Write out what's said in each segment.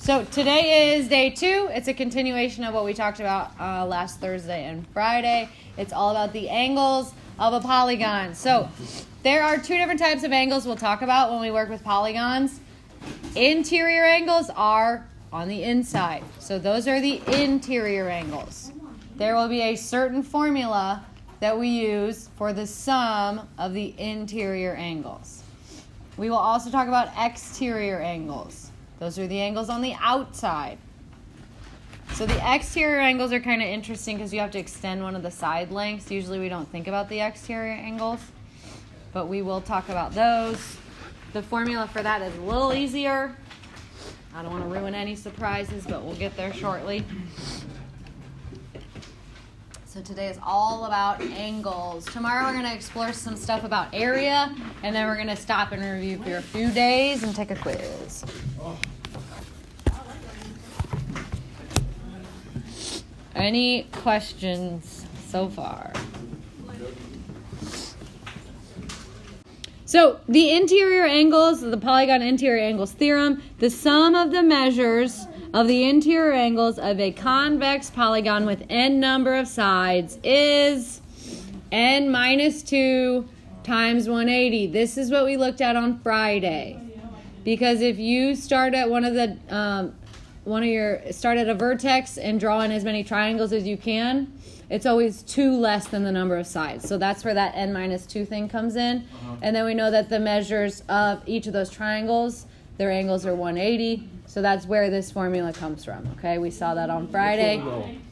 So today is day 2. It's a continuation of what we talked about last Thursday and Friday. It's all about the angles of a polygon. So there are 2 different types of angles we'll talk about when we work with polygons. Interior angles are on the inside. So those are the interior angles. There will be a certain formula that we use for the sum of the interior angles. We will also talk about exterior angles. Those are the angles on the outside. So the exterior angles are kind of interesting because you have to extend one of the side lengths. Usually we don't think about the exterior angles, but we will talk about those. The formula for that is a little easier. I don't want to ruin any surprises, but we'll get there shortly. So today is all about angles. Tomorrow we're going to explore some stuff about area, and then we're going to stop and review for a few days and take a quiz. Any questions so far? So the interior angles, the polygon interior angles theorem, the sum of the measures of the interior angles of a convex polygon with n number of sides is n minus 2 times 180. This is what we looked at on Friday. Because if you start at start at a vertex and draw in as many triangles as you can, it's always 2 less than the number of sides. So that's where that n minus 2 thing comes in. And then we know that the measures of each of those triangles, their angles are 180. So that's where this formula comes from. Okay, we saw that on Friday.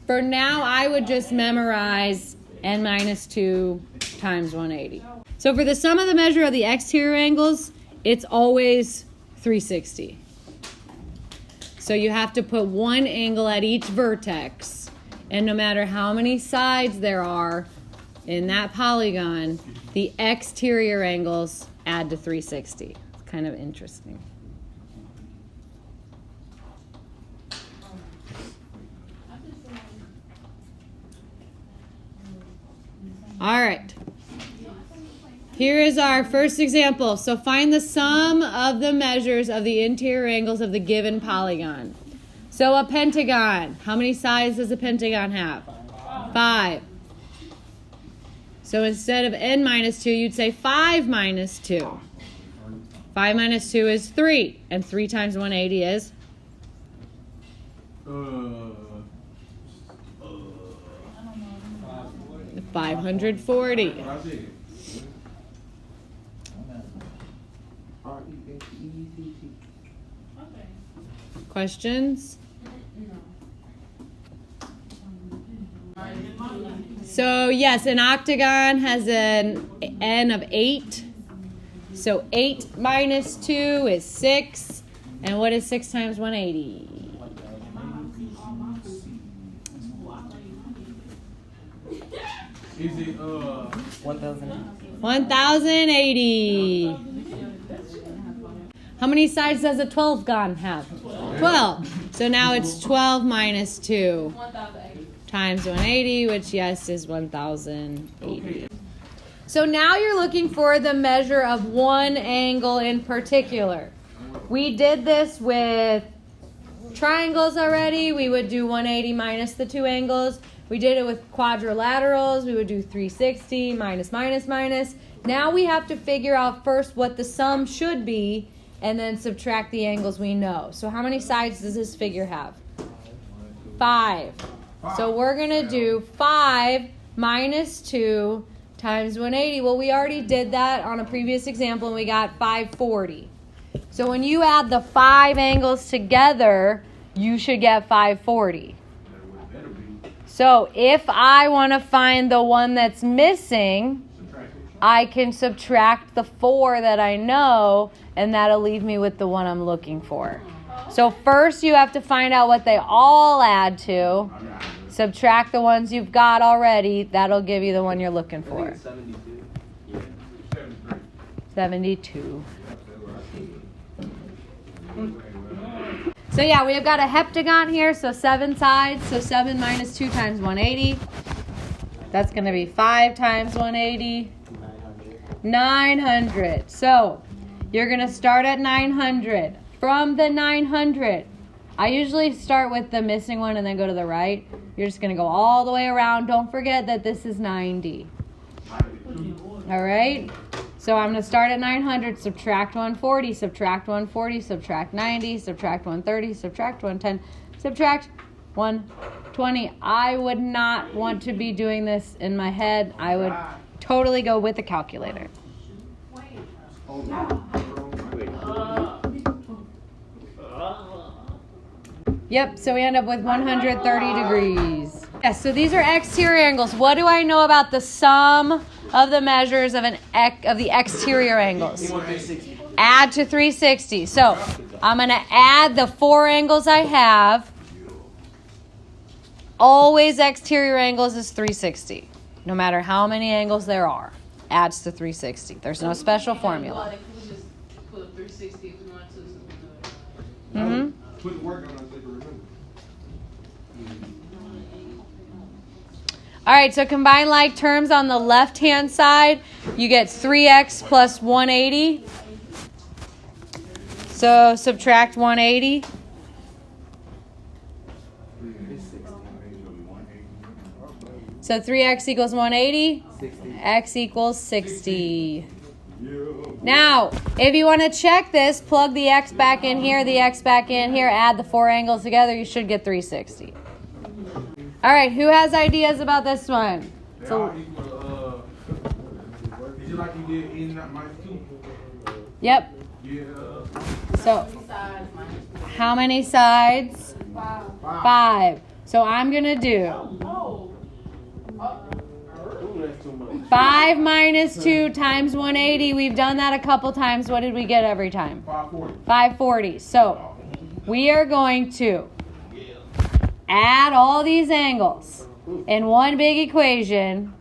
For now, I would just memorize n minus 2 times 180. So for the sum of the measure of the exterior angles, it's always 360. So you have to put one angle at each vertex. And no matter how many sides there are in that polygon, the exterior angles add to 360. It's kind of interesting. All right. Here is our first example. So find the sum of the measures of the interior angles of the given polygon. So a pentagon. How many sides does a pentagon have? 5. So instead of n minus 2, you'd say 5 minus 2. 5 minus 2 is 3. And 3 times 180 is? 540. Questions? So yes, an octagon has an n of 8. So 8 minus 2 is 6. And what is 6 times 180? Is it 1,000? 1,080. How many sides does a 12 gon have? 12. So now it's 12 minus 2 times 180, which yes is 1,080. So now you're looking for the measure of one angle in particular. We did this with triangles already. We would do 180 minus the 2 angles. We did it with quadrilaterals. We would do 360 minus, minus, minus. Now we have to figure out first what the sum should be and then subtract the angles we know. So how many sides does this figure have? 5. So we're going to do 5 minus 2 times 180. Well, we already did that on a previous example and we got 540. So when you add the 5 angles together, you should get 540. So if I want to find the one that's missing, I can subtract the 4 that I know, and that'll leave me with the one I'm looking for. So first you have to find out what they all add to. Subtract the ones you've got already. That'll give you the one you're looking for. 72. So yeah, we have got a heptagon here, so 7 sides. So 7 minus 2 times 180. That's going to be 5 times 180. 900. So you're going to start at 900. From the 900, I usually start with the missing one and then go to the right. You're just going to go all the way around. Don't forget that this is 90. All right? So I'm going to start at 900, subtract 140, subtract 140, subtract 90, subtract 130, subtract 110, subtract 120. I would not want to be doing this in my head. I would totally go with the calculator. Yep, so we end up with 130 degrees. Yes, so these are exterior angles. What do I know about the sum of the measures of the exterior angles? Add to 360. So I'm going to add the 4 angles I have. Always exterior angles is 360. No matter how many angles there are, adds to 360. There's no special formula. Mm-hmm. All right, so combine like terms on the left-hand side. You get 3x plus 180. So subtract 180. So 3x equals 180. X equals 60. Now, if you want to check this, plug the x back in here, the x back in here, add the 4 angles together, you should get 360. All right, who has ideas about this one? So, is it like you did in minus 2? Yep. Yeah. So, how many sides? 5. So I'm going to do 5 minus 2 times 180. We've done that a couple times. What did we get every time? 540. 540. So we are going to add all these angles in one big equation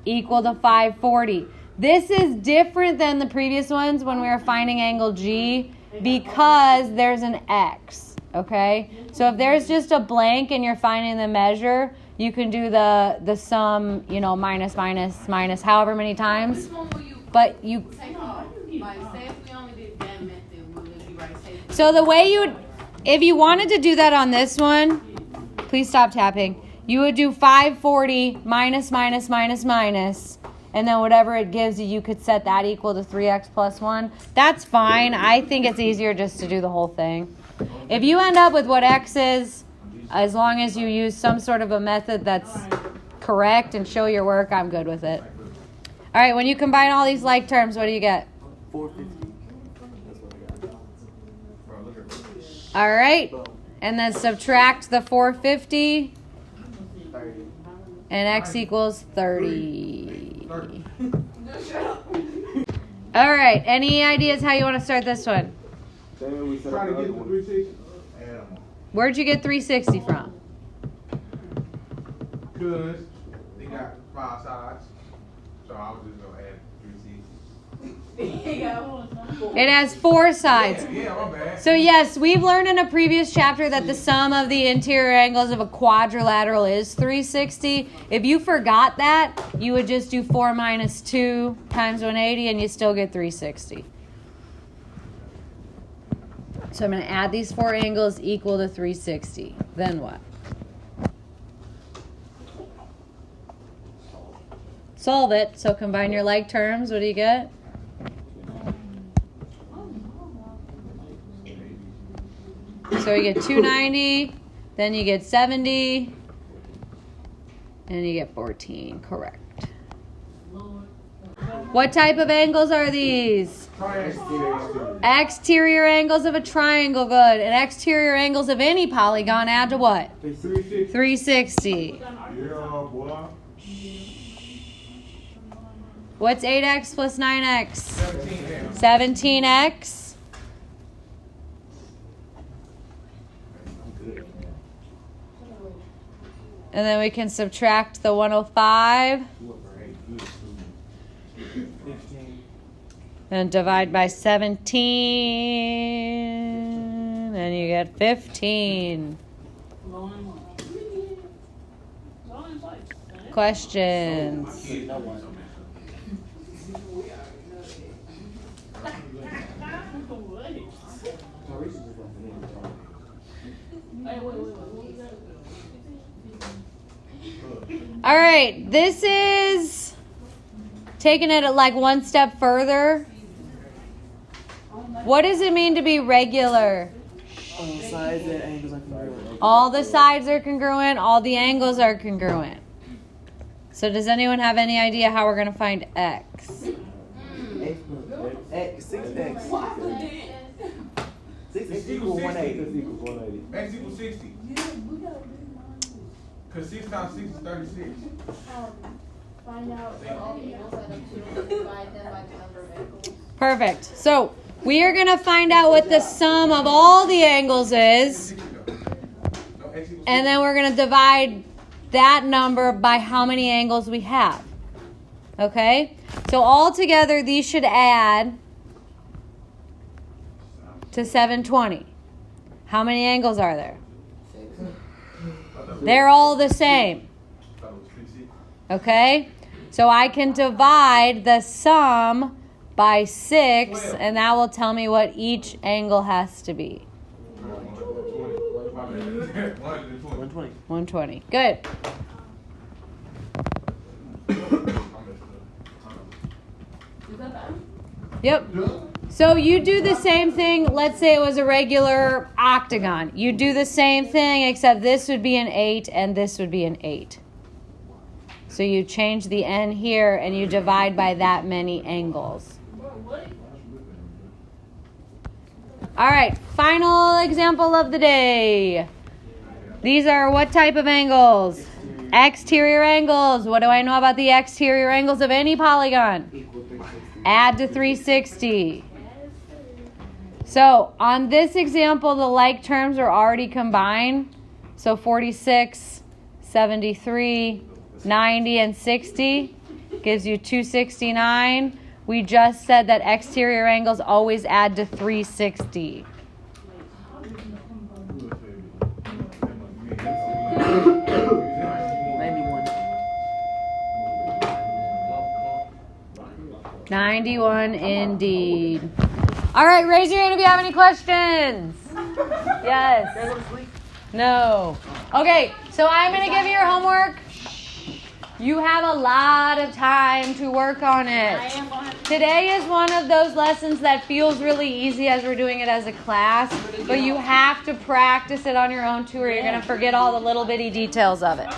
equal to 540. This is different than the previous ones when we were finding angle G because there's an X, okay? So if there's just a blank and you're finding the measure, you can do the sum, minus, however many times. But you... So the way if you wanted to do that on this one, please stop tapping. You would do 540 minus, and then whatever it gives you, you could set that equal to 3x plus 1. That's fine. I think it's easier just to do the whole thing. If you end up with what x is, as long as you use some sort of a method that's correct and show your work, I'm good with it. All right, when you combine all these like terms, what do you get? 450. All right, and then subtract the 450, 30. and x equals 30. All right, any ideas how you want to start this one? Try to get the 360. Where'd you get 360 from? Because they got 5 sides. So I was just going to add 360. It has 4 sides. Yeah, my bad. So yes, we've learned in a previous chapter that the sum of the interior angles of a quadrilateral is 360. If you forgot that, you would just do 4 minus 2 times 180 and you still get 360. So I'm going to add these 4 angles equal to 360. Then what? Solve it. So combine your like terms. What do you get? So you get 290, then you get 70, and you get 14. Correct. What type of angles are these? Exterior angles of a triangle. Good. And exterior angles of any polygon add to what? 360. Yeah, boy. What's 8x plus 9x? 17. 17x. And then we can subtract the 105 and divide by 17, and you get 15. Questions? All right, this is taking it like one step further. What does it mean to be regular? Sides and angles are congruent. All the sides are congruent, all the angles are congruent. So does anyone have any idea how we're going to find x? X, 6x. 6 equals 180. X equals 60. Because 6 times 6 is 36. Find out what all the angles add up to, divide them by the number of angles. Perfect. So we are going to find out what the sum of all the angles is. And then we're going to divide that number by how many angles we have. Okay? So all together, these should add to 720. How many angles are there? They're all the same. Okay? So I can divide the sum by 6, and that will tell me what each angle has to be. 120. 120. Good. Yep. So you do the same thing. Let's say it was a regular octagon. You do the same thing, except this would be an 8 and this would be an 8. So you change the n here and you divide by that many angles. All right, final example of the day. These are what type of angles? Exterior angles. What do I know about the exterior angles of any polygon? Add to 360. So on this example, the like terms are already combined. So 46, 73, 90, and 60 gives you 269. We just said that exterior angles always add to 360. $91 indeed. All right, raise your hand if you have any questions. Yes. No. Okay, so I'm going to give you your homework. You have a lot of time to work on it. Today is one of those lessons that feels really easy as we're doing it as a class, but you have to practice it on your own too, or you're going to forget all the little bitty details of it.